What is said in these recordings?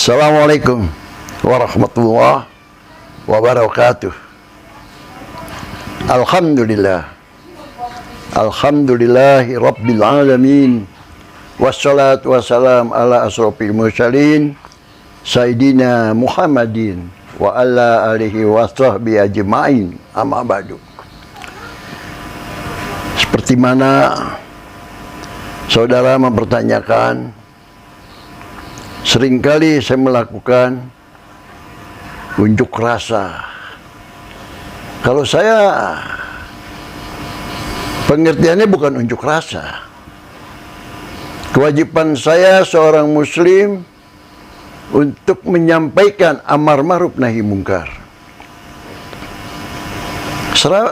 Assalamualaikum warahmatullahi wabarakatuh. Alhamdulillahi rabbil alamin. Wassalatu wassalam ala asrofil mursalin Sayyidina Muhammadin wa ala alihi wa sahbihi ajma'in. Amma ba'du. Seperti mana saudara mempertanyakan, seringkali saya melakukan unjuk rasa. Kalau saya, pengertiannya bukan unjuk rasa. Kewajiban saya seorang muslim untuk menyampaikan amar ma'ruf nahi mungkar.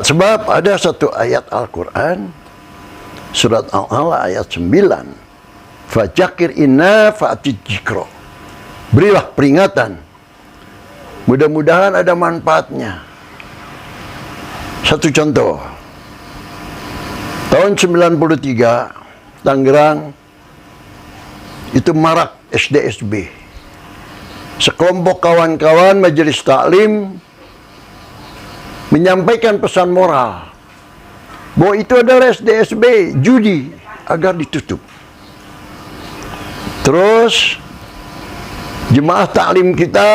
Sebab ada satu ayat Al-Quran, surat Al-A'la ayat 9. Fadzakir inna fa'atid dzikra. Berilah peringatan. Mudah-mudahan ada manfaatnya. Satu contoh. Tahun 93, Tangerang itu marak SD-SB. Sekelompok kawan-kawan majelis taklim menyampaikan pesan moral bahwa itu adalah SD-SB judi agar ditutup. Terus jemaah taklim kita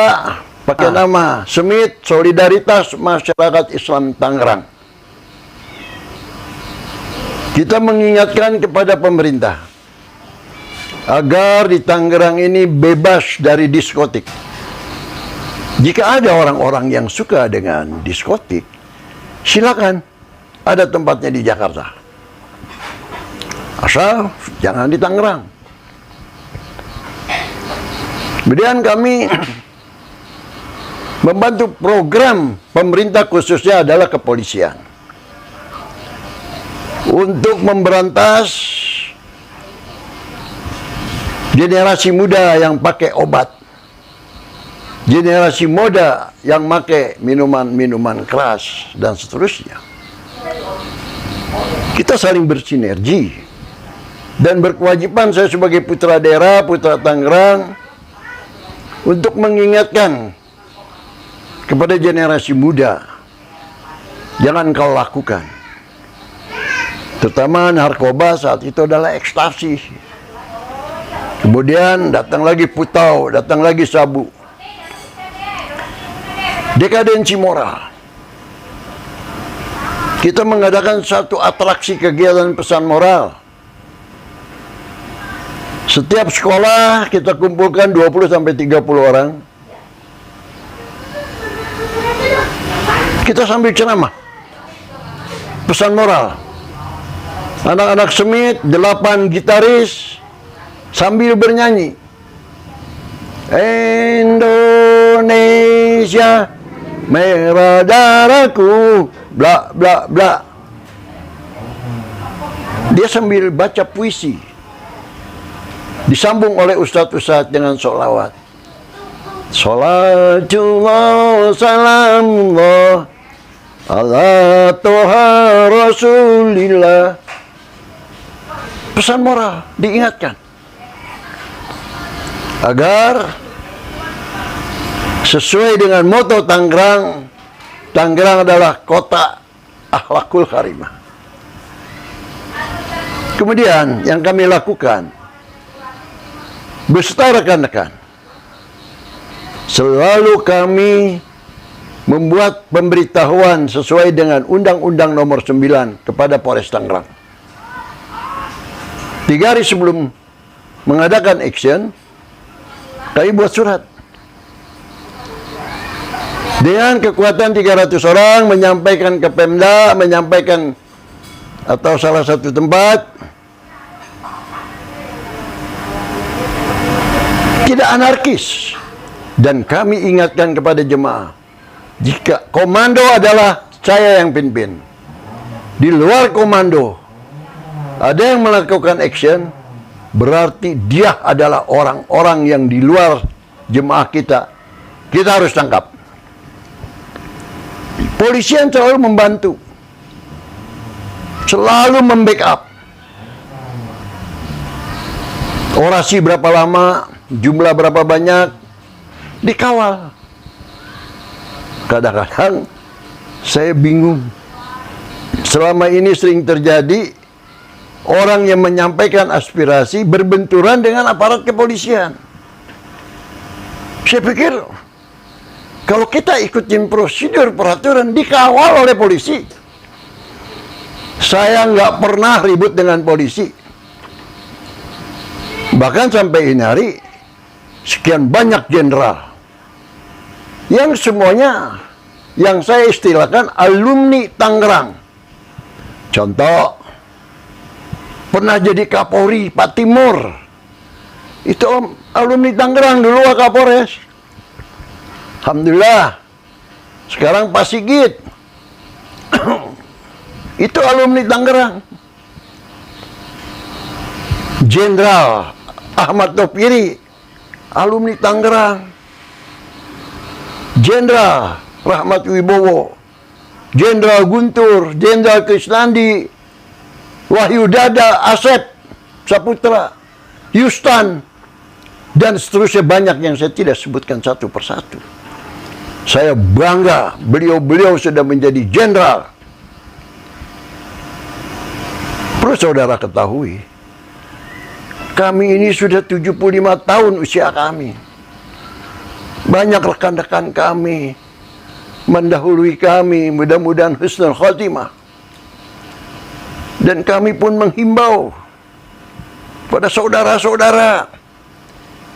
pakai nama SMIT, Solidaritas Masyarakat Islam Tangerang. Kita mengingatkan kepada pemerintah agar di Tangerang ini bebas dari diskotik. Jika ada orang-orang yang suka dengan diskotik, silakan, ada tempatnya di Jakarta. Asal jangan di Tangerang. Kemudian kami membantu program pemerintah, khususnya adalah kepolisian, untuk memberantas generasi muda yang pakai obat, generasi muda yang pakai minuman-minuman keras, dan seterusnya. Kita saling bersinergi dan berkewajiban, saya sebagai putra daerah, putra Tangerang, untuk mengingatkan kepada generasi muda, jangan kau lakukan. Terutama narkoba saat itu adalah ekstasi. Kemudian datang lagi putau, datang lagi sabu. Dekadensi moral. Kita mengadakan satu atraksi kegiatan pesan moral. Setiap sekolah kita kumpulkan 20-30 orang. Kita sambil ceramah. Pesan moral. Anak-anak SMIT, 8 gitaris, sambil bernyanyi. Indonesia, merah darahku, bla bla bla. Dia sambil baca puisi. Disambung oleh ustadz-ustadz dengan sholawat. Sholatullah salamullah ala toha rasulillah. Pesan moral diingatkan agar sesuai dengan moto Tangerang. Tangerang adalah kota akhlakul karimah. Kemudian yang kami lakukan beserta rekan-rekan, selalu kami membuat pemberitahuan sesuai dengan Undang-Undang Nomor 9 kepada Polres Tangerang. 3 hari sebelum mengadakan action, kami buat surat dengan kekuatan 300 orang, menyampaikan ke Pemda, menyampaikan atau salah satu tempat. Tidak anarkis. Dan kami ingatkan kepada jemaah, jika komando adalah saya yang pimpin, di luar komando ada yang melakukan action, berarti dia adalah orang-orang yang di luar jemaah kita. Kita harus tangkap. Polisian selalu membantu, selalu membackup. Orasi berapa lama, jumlah berapa banyak, dikawal. Kadang-kadang saya bingung. Selama ini sering terjadi orang yang menyampaikan aspirasi berbenturan dengan aparat kepolisian. Saya pikir kalau kita ikutin prosedur peraturan dikawal oleh polisi. Saya nggak pernah ribut dengan polisi. Bahkan sampai ini hari sekian banyak jenderal yang semuanya yang saya istilahkan alumni Tangerang. Contoh, pernah jadi Kapolri Pak Timur. Itu alumni Tangerang dulu Kapolres. Alhamdulillah. Sekarang Pak Sigit. Itu alumni Tangerang. Jenderal Ahmad Topiri, alumni Tangerang. Jenderal Rahmat Wibowo, Jenderal Guntur, Jenderal Krisnandi, Wahyu Dada, Asep Saputra, Yustan, dan seterusnya banyak yang saya tidak sebutkan satu persatu. Saya bangga beliau-beliau sudah menjadi jenderal. Perlu saudara ketahui, kami ini sudah 75 tahun usia kami. Banyak rekan-rekan kami mendahului kami, mudah-mudahan husnul khotimah. Dan kami pun menghimbau pada saudara-saudara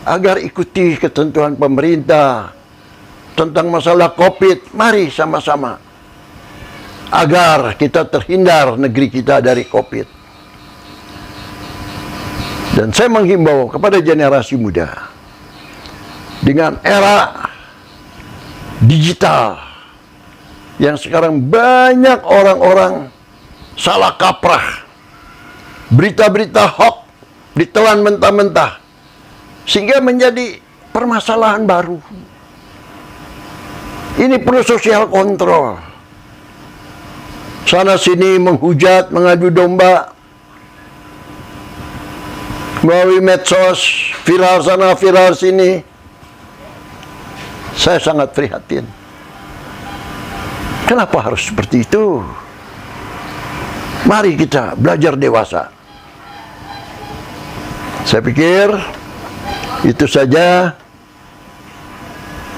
agar ikuti ketentuan pemerintah tentang masalah COVID. Mari sama-sama agar kita terhindar negeri kita dari COVID. Dan saya menghimbau kepada generasi muda, dengan era digital yang sekarang banyak orang-orang salah kaprah, berita-berita hoax ditelan mentah-mentah, sehingga menjadi permasalahan baru. Ini perlu sosial kontrol. Sana sini menghujat, mengadu domba melalui medsos, viral sana, viral sini. Saya sangat prihatin. Kenapa harus seperti itu? Mari kita belajar dewasa. Saya pikir itu saja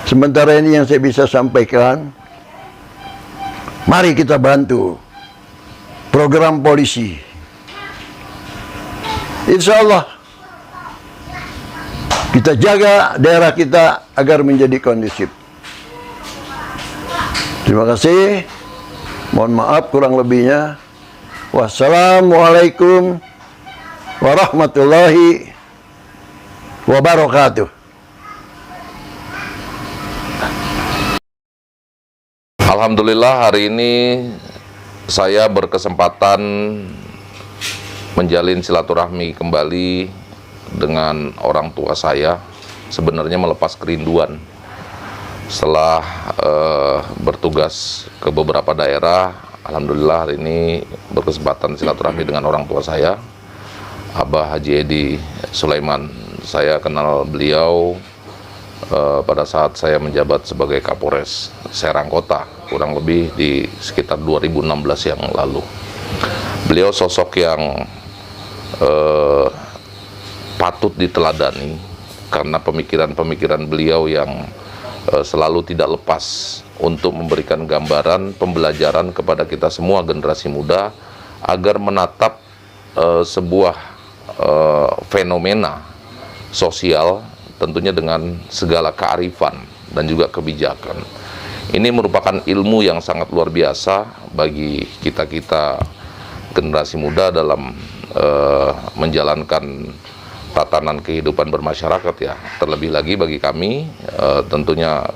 sementara ini yang saya bisa sampaikan. Mari kita bantu program polisi. Insya Allah kita jaga daerah kita agar menjadi kondusif. Terima kasih. Mohon maaf kurang lebihnya. Wassalamualaikum warahmatullahi wabarakatuh. Alhamdulillah hari ini saya berkesempatan menjalin silaturahmi kembali dengan orang tua saya. Sebenarnya melepas kerinduan setelah bertugas ke beberapa daerah. Alhamdulillah hari ini berkesempatan silaturahmi dengan orang tua saya, Abah Haji Edi Sulaiman. Saya kenal beliau pada saat saya menjabat sebagai Kapolres Serang Kota, kurang lebih di sekitar 2016 yang lalu. Beliau sosok yang patut diteladani karena pemikiran-pemikiran beliau yang selalu tidak lepas untuk memberikan gambaran pembelajaran kepada kita semua generasi muda agar menatap sebuah fenomena sosial tentunya dengan segala kearifan dan juga kebijakan. Ini merupakan ilmu yang sangat luar biasa bagi kita-kita generasi muda dalam menjalankan tatanan kehidupan bermasyarakat ya. Terlebih lagi bagi kami tentunya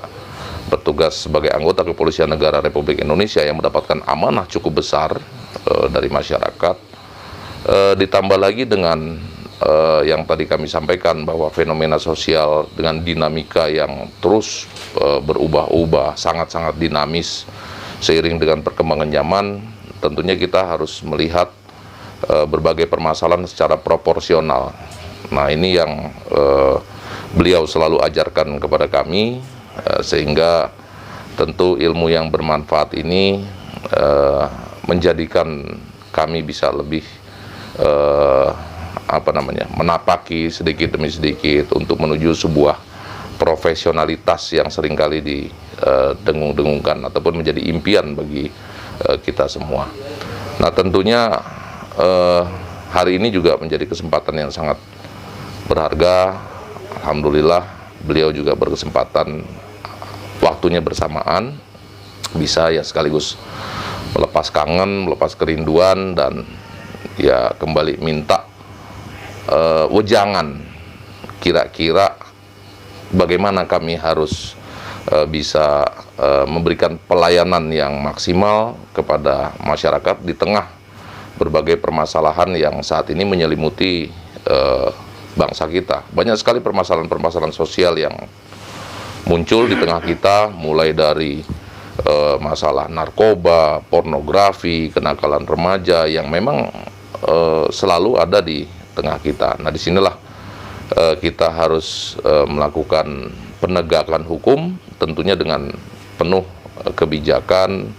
bertugas sebagai anggota Kepolisian Negara Republik Indonesia yang mendapatkan amanah cukup besar dari masyarakat. Ditambah lagi dengan yang tadi kami sampaikan bahwa fenomena sosial dengan dinamika yang terus berubah-ubah, sangat-sangat dinamis seiring dengan perkembangan zaman, tentunya kita harus melihat berbagai permasalahan secara proporsional. Nah ini yang beliau selalu ajarkan kepada kami, sehingga tentu ilmu yang bermanfaat ini menjadikan kami bisa lebih menapaki sedikit demi sedikit untuk menuju sebuah profesionalitas yang seringkali didengung-dengungkan ataupun menjadi impian bagi kita semua. Nah, tentunya hari ini juga menjadi kesempatan yang sangat berharga. Alhamdulillah beliau juga berkesempatan, waktunya bersamaan, bisa ya sekaligus melepas kangen, melepas kerinduan, dan ya kembali minta wejangan kira-kira bagaimana kami harus bisa memberikan pelayanan yang maksimal kepada masyarakat di tengah berbagai permasalahan yang saat ini menyelimuti bangsa kita. Banyak sekali permasalahan-permasalahan sosial yang muncul di tengah kita, mulai dari masalah narkoba, pornografi, kenakalan remaja yang memang selalu ada di tengah kita. Nah, disinilah kita harus melakukan penegakan hukum, tentunya dengan penuh kebijakan,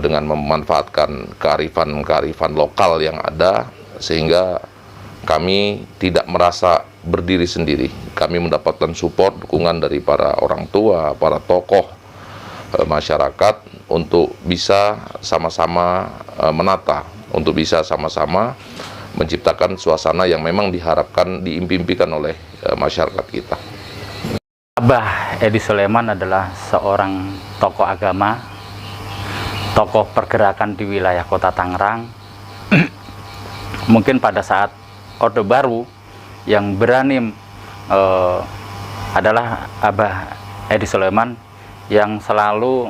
dengan memanfaatkan kearifan-kearifan lokal yang ada, sehingga kami tidak merasa berdiri sendiri. Kami mendapatkan support, dukungan dari para orang tua, para tokoh masyarakat untuk bisa sama-sama menata, untuk bisa sama-sama menciptakan suasana yang memang diharapkan, diimpikan oleh masyarakat kita. Abah Edi Sulaiman adalah seorang tokoh agama, tokoh pergerakan di wilayah Kota Tangerang. Mungkin pada saat Orde Baru yang berani adalah Abah Edi Sulaiman yang selalu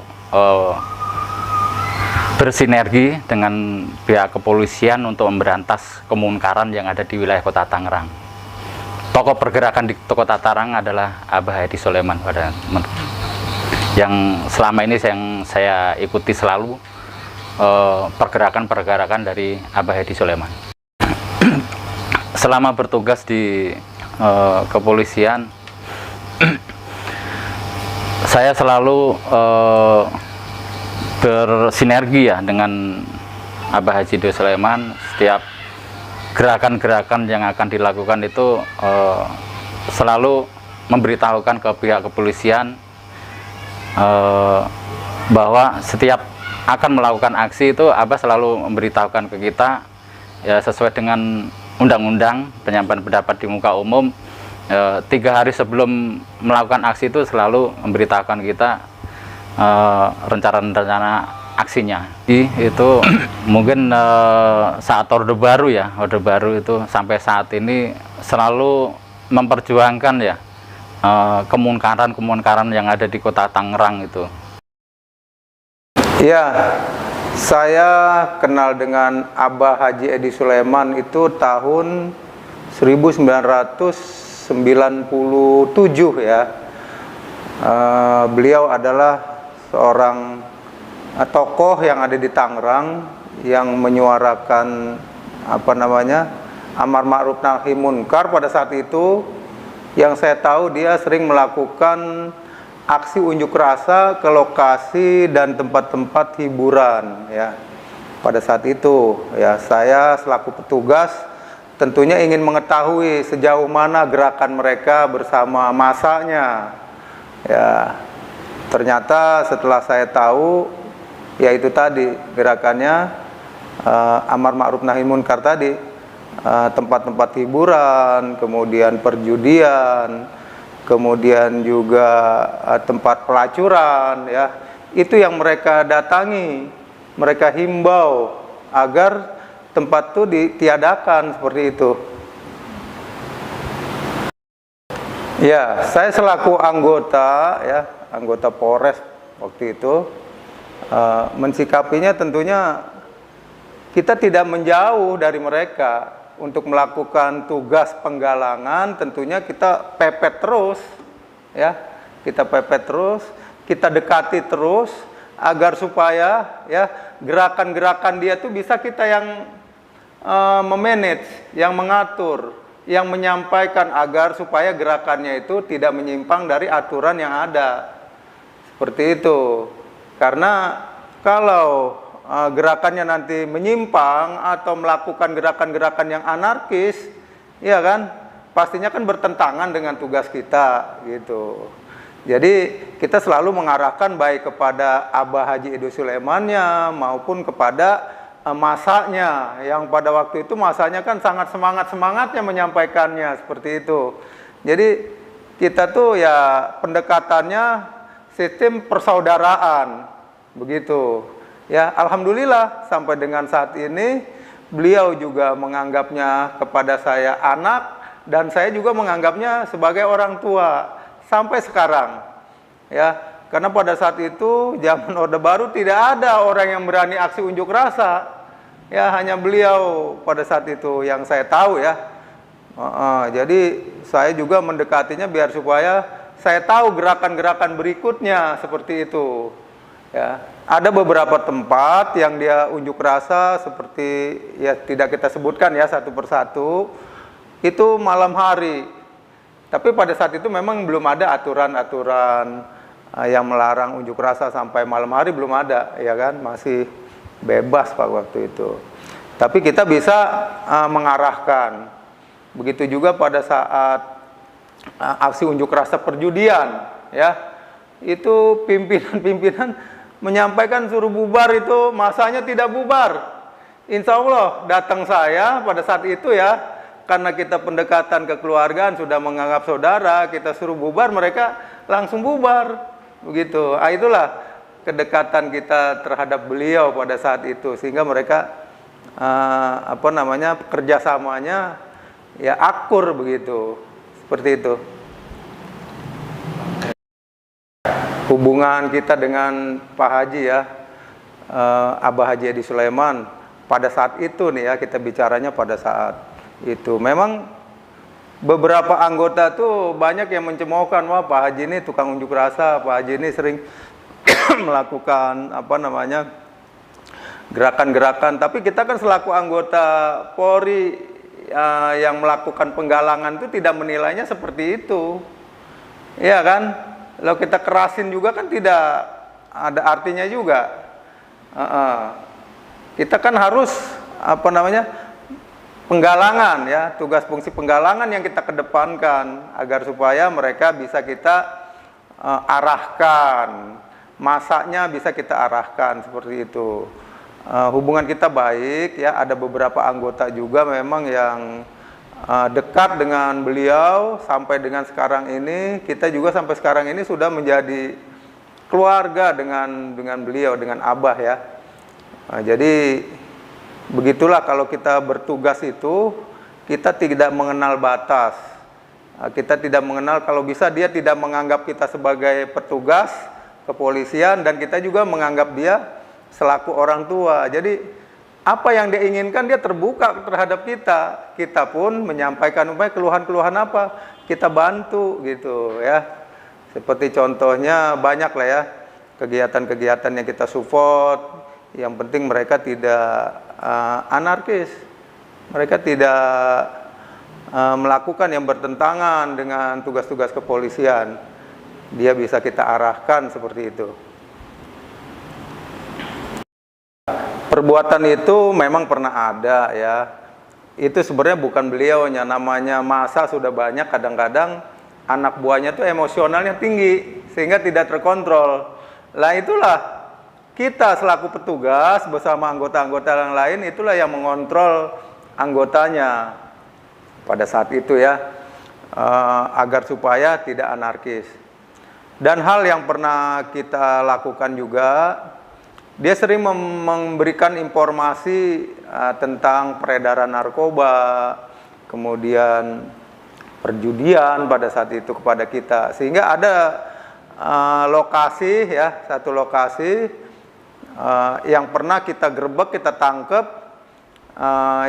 bersinergi dengan pihak kepolisian untuk memberantas kemungkaran yang ada di wilayah Kota Tangerang. Tokoh pergerakan di Kota Tangerang adalah Abah Edi Sulaiman, yang selama ini yang saya ikuti selalu pergerakan-pergerakan dari Abah Edi Sulaiman. Selama bertugas di kepolisian, saya selalu bersinergi ya dengan Abah Edi Sulaiman. Setiap gerakan-gerakan yang akan dilakukan itu selalu memberitahukan ke pihak kepolisian bahwa setiap akan melakukan aksi itu Abah selalu memberitahukan ke kita ya, sesuai dengan undang-undang penyampaian pendapat di muka umum. 3 hari sebelum melakukan aksi itu selalu memberitahukan kita rencana-rencana aksinya. Itu mungkin saat Orde Baru ya, Orde Baru itu sampai saat ini selalu memperjuangkan ya kemungkaran-kemungkaran yang ada di Kota Tangerang itu. Ya, saya kenal dengan Abah Haji Edi Sulaiman itu tahun 1997 ya. Beliau adalah seorang tokoh yang ada di Tangerang yang menyuarakan amar ma'ruf nahi munkar. Pada saat itu yang saya tahu dia sering melakukan aksi unjuk rasa ke lokasi dan tempat-tempat hiburan ya. Pada saat itu ya, saya selaku petugas tentunya ingin mengetahui sejauh mana gerakan mereka bersama masanya ya. Ternyata setelah saya tahu, yaitu tadi gerakannya amar ma'ruf nahi munkar tadi, tempat-tempat hiburan, kemudian perjudian, kemudian juga tempat pelacuran ya, itu yang mereka datangi. Mereka himbau agar tempat itu ditiadakan seperti itu. Ya, saya selaku anggota ya, anggota Polres waktu itu mensikapinya tentunya kita tidak menjauh dari mereka. Untuk melakukan tugas penggalangan tentunya kita pepet terus ya, kita pepet terus, kita dekati terus agar supaya ya gerakan-gerakan dia tuh bisa kita yang memanage, yang mengatur yang menyampaikan agar supaya gerakannya itu tidak menyimpang dari aturan yang ada. Seperti itu. Karena kalau gerakannya nanti menyimpang atau melakukan gerakan-gerakan yang anarkis, ya kan, pastinya kan bertentangan dengan tugas kita gitu. Jadi kita selalu mengarahkan baik kepada Abah Haji Edo Sulaimannya maupun kepada masanya, yang pada waktu itu masanya kan sangat semangat-semangatnya menyampaikannya seperti itu. Jadi kita tuh ya pendekatannya sistem persaudaraan begitu. Ya, alhamdulillah sampai dengan saat ini beliau juga menganggapnya kepada saya anak dan saya juga menganggapnya sebagai orang tua. Sampai sekarang, ya, karena pada saat itu zaman Orde Baru tidak ada orang yang berani aksi unjuk rasa, ya hanya beliau pada saat itu yang saya tahu ya. Jadi saya juga mendekatinya biar supaya saya tahu gerakan-gerakan berikutnya seperti itu. Ya, ada beberapa tempat yang dia unjuk rasa seperti ya tidak kita sebutkan ya satu persatu, itu malam hari. Tapi pada saat itu memang belum ada aturan-aturan yang melarang unjuk rasa sampai malam hari, belum ada, ya kan, masih bebas Pak waktu itu. Tapi kita bisa mengarahkan. Begitu juga pada saat aksi unjuk rasa perjudian, ya, itu pimpinan-pimpinan menyampaikan suruh bubar, itu masanya tidak bubar. Insya Allah datang saya pada saat itu ya. Karena kita pendekatan kekeluargaan sudah menganggap saudara, kita suruh bubar, mereka langsung bubar. Begitu. Itulah kedekatan kita terhadap beliau pada saat itu, sehingga mereka kerjasamanya ya akur begitu. Seperti itu. Hubungan kita dengan Pak Haji ya, Abah Haji Edi Sulaiman, pada saat itu nih ya, kita bicaranya pada saat itu memang beberapa anggota tuh banyak yang mencemoohkan, wah Pak Haji ini tukang unjuk rasa, Pak Haji ini sering melakukan gerakan-gerakan. Tapi kita kan selaku anggota Polri yang melakukan penggalangan itu tidak menilainya seperti itu, ya kan? Kalau kita kerasin juga kan tidak ada artinya juga. Kita kan harus penggalangan ya, tugas fungsi penggalangan yang kita kedepankan agar supaya mereka bisa kita arahkan, masaknya bisa kita arahkan seperti itu. Hubungan kita baik ya, ada beberapa anggota juga memang yang dekat dengan beliau sampai dengan sekarang ini. Kita juga sampai sekarang ini sudah menjadi keluarga dengan beliau, dengan Abah ya. Jadi begitulah kalau kita bertugas itu, kita tidak mengenal batas. Kita tidak mengenal, kalau bisa dia tidak menganggap kita sebagai petugas kepolisian, dan kita juga menganggap dia selaku orang tua. Jadi apa yang dia inginkan dia terbuka terhadap kita. Kita pun menyampaikan keluhan-keluhan apa, kita bantu gitu ya. Seperti contohnya banyak lah ya, kegiatan-kegiatan yang kita support. Yang penting mereka tidak anarkis, mereka tidak melakukan yang bertentangan dengan tugas-tugas kepolisian. Dia bisa kita arahkan seperti itu. Perbuatan itu memang pernah ada ya. Itu sebenarnya bukan beliaunya, namanya massa sudah banyak, kadang-kadang anak buahnya tuh emosionalnya tinggi sehingga tidak terkontrol. Lah itulah kita selaku petugas bersama anggota-anggota yang lain, itulah yang mengontrol anggotanya pada saat itu ya, agar supaya tidak anarkis. Dan hal yang pernah kita lakukan juga, dia sering memberikan informasi tentang peredaran narkoba, kemudian perjudian pada saat itu kepada kita. Sehingga ada lokasi ya, satu lokasi yang pernah kita gerebek, kita tangkep,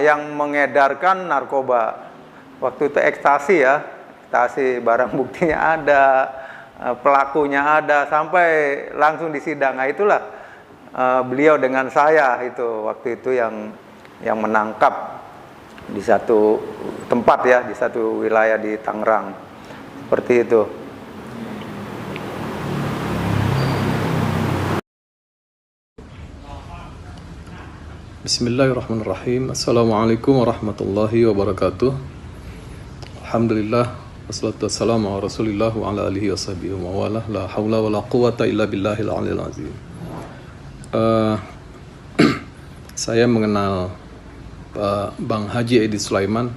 yang mengedarkan narkoba. Waktu itu ekstasi ya, ekstasi, barang buktinya ada, pelakunya ada, sampai langsung disidang. Nah itulah beliau dengan saya itu waktu itu yang menangkap di satu tempat ya, di satu wilayah di Tangerang. Seperti itu. Bismillahirrahmanirrahim. Assalamualaikum warahmatullahi wabarakatuh. Alhamdulillah wassalatu wassalamu ala Rasulillah wa ala alihi washabihi wa wala la haula wala quwata illa billahil aliyil azim. Saya mengenal Bang Haji Edi Sulaiman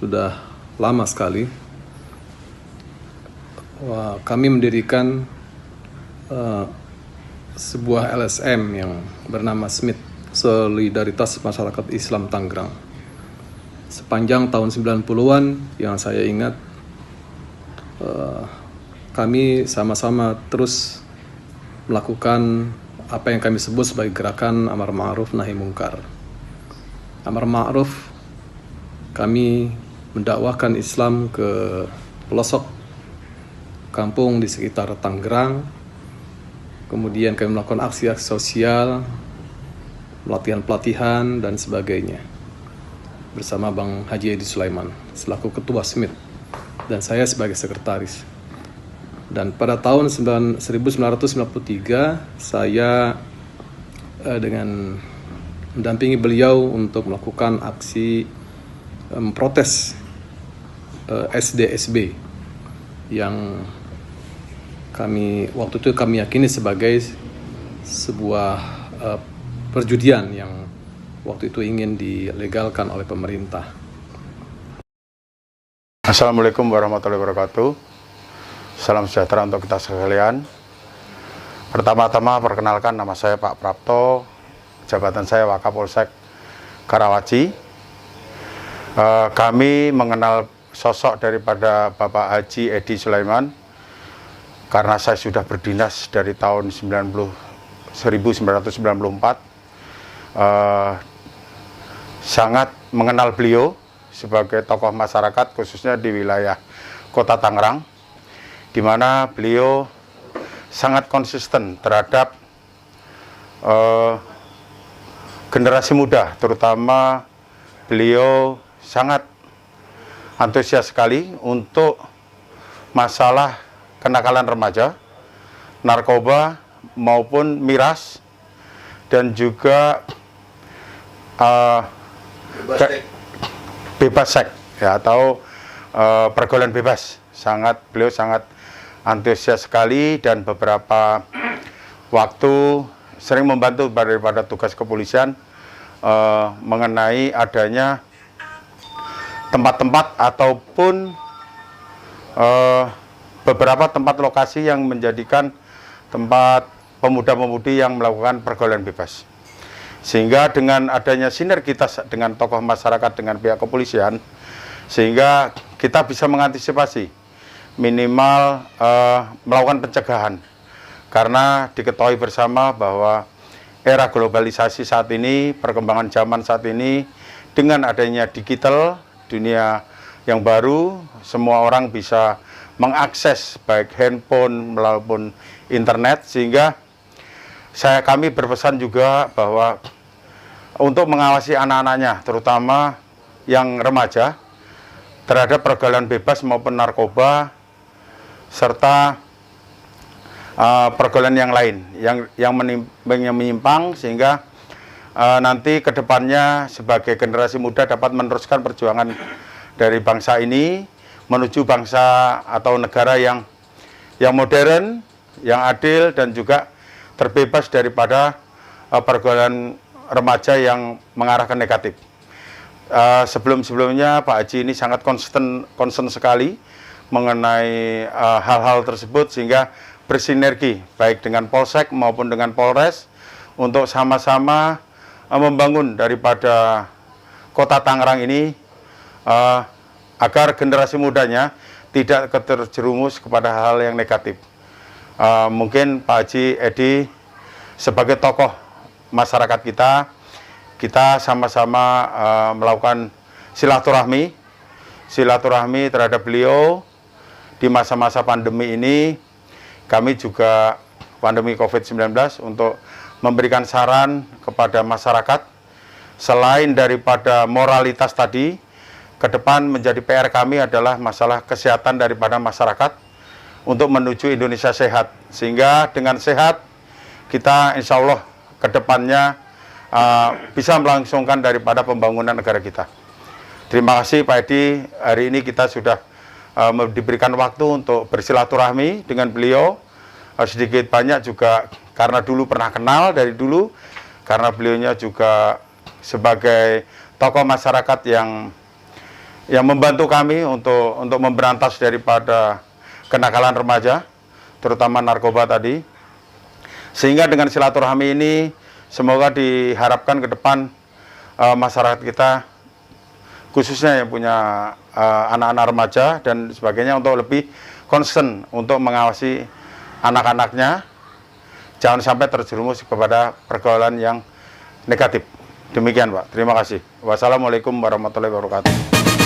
sudah lama sekali. Kami mendirikan sebuah LSM yang bernama Smith, Solidaritas Masyarakat Islam Tangerang. Sepanjang tahun 90-an yang saya ingat, kami sama-sama terus melakukan apa yang kami sebut sebagai gerakan Amar Ma'ruf Nahi Mungkar. Amar Ma'ruf, kami mendakwahkan Islam ke pelosok kampung di sekitar Tangerang. Kemudian kami melakukan aksi-aksi sosial, pelatihan-pelatihan, dan sebagainya. Bersama Bang Haji Edi Sulaiman, selaku Ketua Smith, dan saya sebagai sekretaris. Dan pada tahun 1993, saya dengan mendampingi beliau untuk melakukan aksi protes SDSB yang waktu itu kami yakini sebagai sebuah perjudian yang waktu itu ingin dilegalkan oleh pemerintah. Assalamualaikum warahmatullahi wabarakatuh. Salam sejahtera untuk kita sekalian. Pertama-tama perkenalkan, nama saya Pak Prapto, jabatan saya Wakapolsek Karawaci. Kami mengenal sosok daripada Bapak Haji Edi Sulaiman karena saya sudah berdinas dari tahun 1994, sangat mengenal beliau sebagai tokoh masyarakat khususnya di wilayah Kota Tangerang, di mana beliau sangat konsisten terhadap generasi muda, terutama beliau sangat antusias sekali untuk masalah kenakalan remaja, narkoba maupun miras, dan juga bebas seks ya, atau pergaulan bebas. Beliau sangat antusias sekali, dan beberapa waktu sering membantu daripada tugas kepolisian mengenai adanya tempat-tempat ataupun beberapa tempat lokasi yang menjadikan tempat pemuda-pemudi yang melakukan pergaulan bebas. Sehingga dengan adanya sinergitas dengan tokoh masyarakat dengan pihak kepolisian, sehingga kita bisa mengantisipasi minimal melakukan pencegahan. Karena diketahui bersama bahwa era globalisasi saat ini, perkembangan zaman saat ini, dengan adanya digital, dunia yang baru, semua orang bisa mengakses baik handphone maupun internet, sehingga kami berpesan juga bahwa untuk mengawasi anak-anaknya, terutama yang remaja, terhadap pergaulan bebas maupun narkoba, serta pergaulan yang lain yang menyimpang, sehingga nanti kedepannya sebagai generasi muda dapat meneruskan perjuangan dari bangsa ini menuju bangsa atau negara yang modern, yang adil, dan juga terbebas daripada pergaulan remaja yang mengarah ke negatif. Sebelum-sebelumnya Pak Haji ini sangat concern sekali mengenai hal-hal tersebut, sehingga bersinergi baik dengan Polsek maupun dengan Polres untuk sama-sama membangun daripada Kota Tangerang ini agar generasi mudanya tidak terjerumus kepada hal yang negatif. Mungkin Pak Haji Edi sebagai tokoh masyarakat kita sama-sama melakukan silaturahmi terhadap beliau di masa-masa pandemi ini. Kami juga pandemi COVID-19 untuk memberikan saran kepada masyarakat selain daripada moralitas tadi, ke depan menjadi PR kami adalah masalah kesehatan daripada masyarakat untuk menuju Indonesia sehat. Sehingga dengan sehat, kita insya Allah ke depannya bisa melangsungkan daripada pembangunan negara kita. Terima kasih Pak Edi, hari ini kita sudah diberikan waktu untuk bersilaturahmi dengan beliau. Sedikit banyak juga karena dulu pernah kenal dari dulu, karena beliaunya juga sebagai tokoh masyarakat yang membantu kami untuk memberantas daripada kenakalan remaja, terutama narkoba tadi. Sehingga dengan silaturahmi ini semoga diharapkan ke depan masyarakat kita, khususnya yang punya anak-anak remaja dan sebagainya, untuk lebih concern untuk mengawasi anak-anaknya, jangan sampai terjerumus kepada pergaulan yang negatif. Demikian Pak, terima kasih. Wassalamualaikum warahmatullahi wabarakatuh.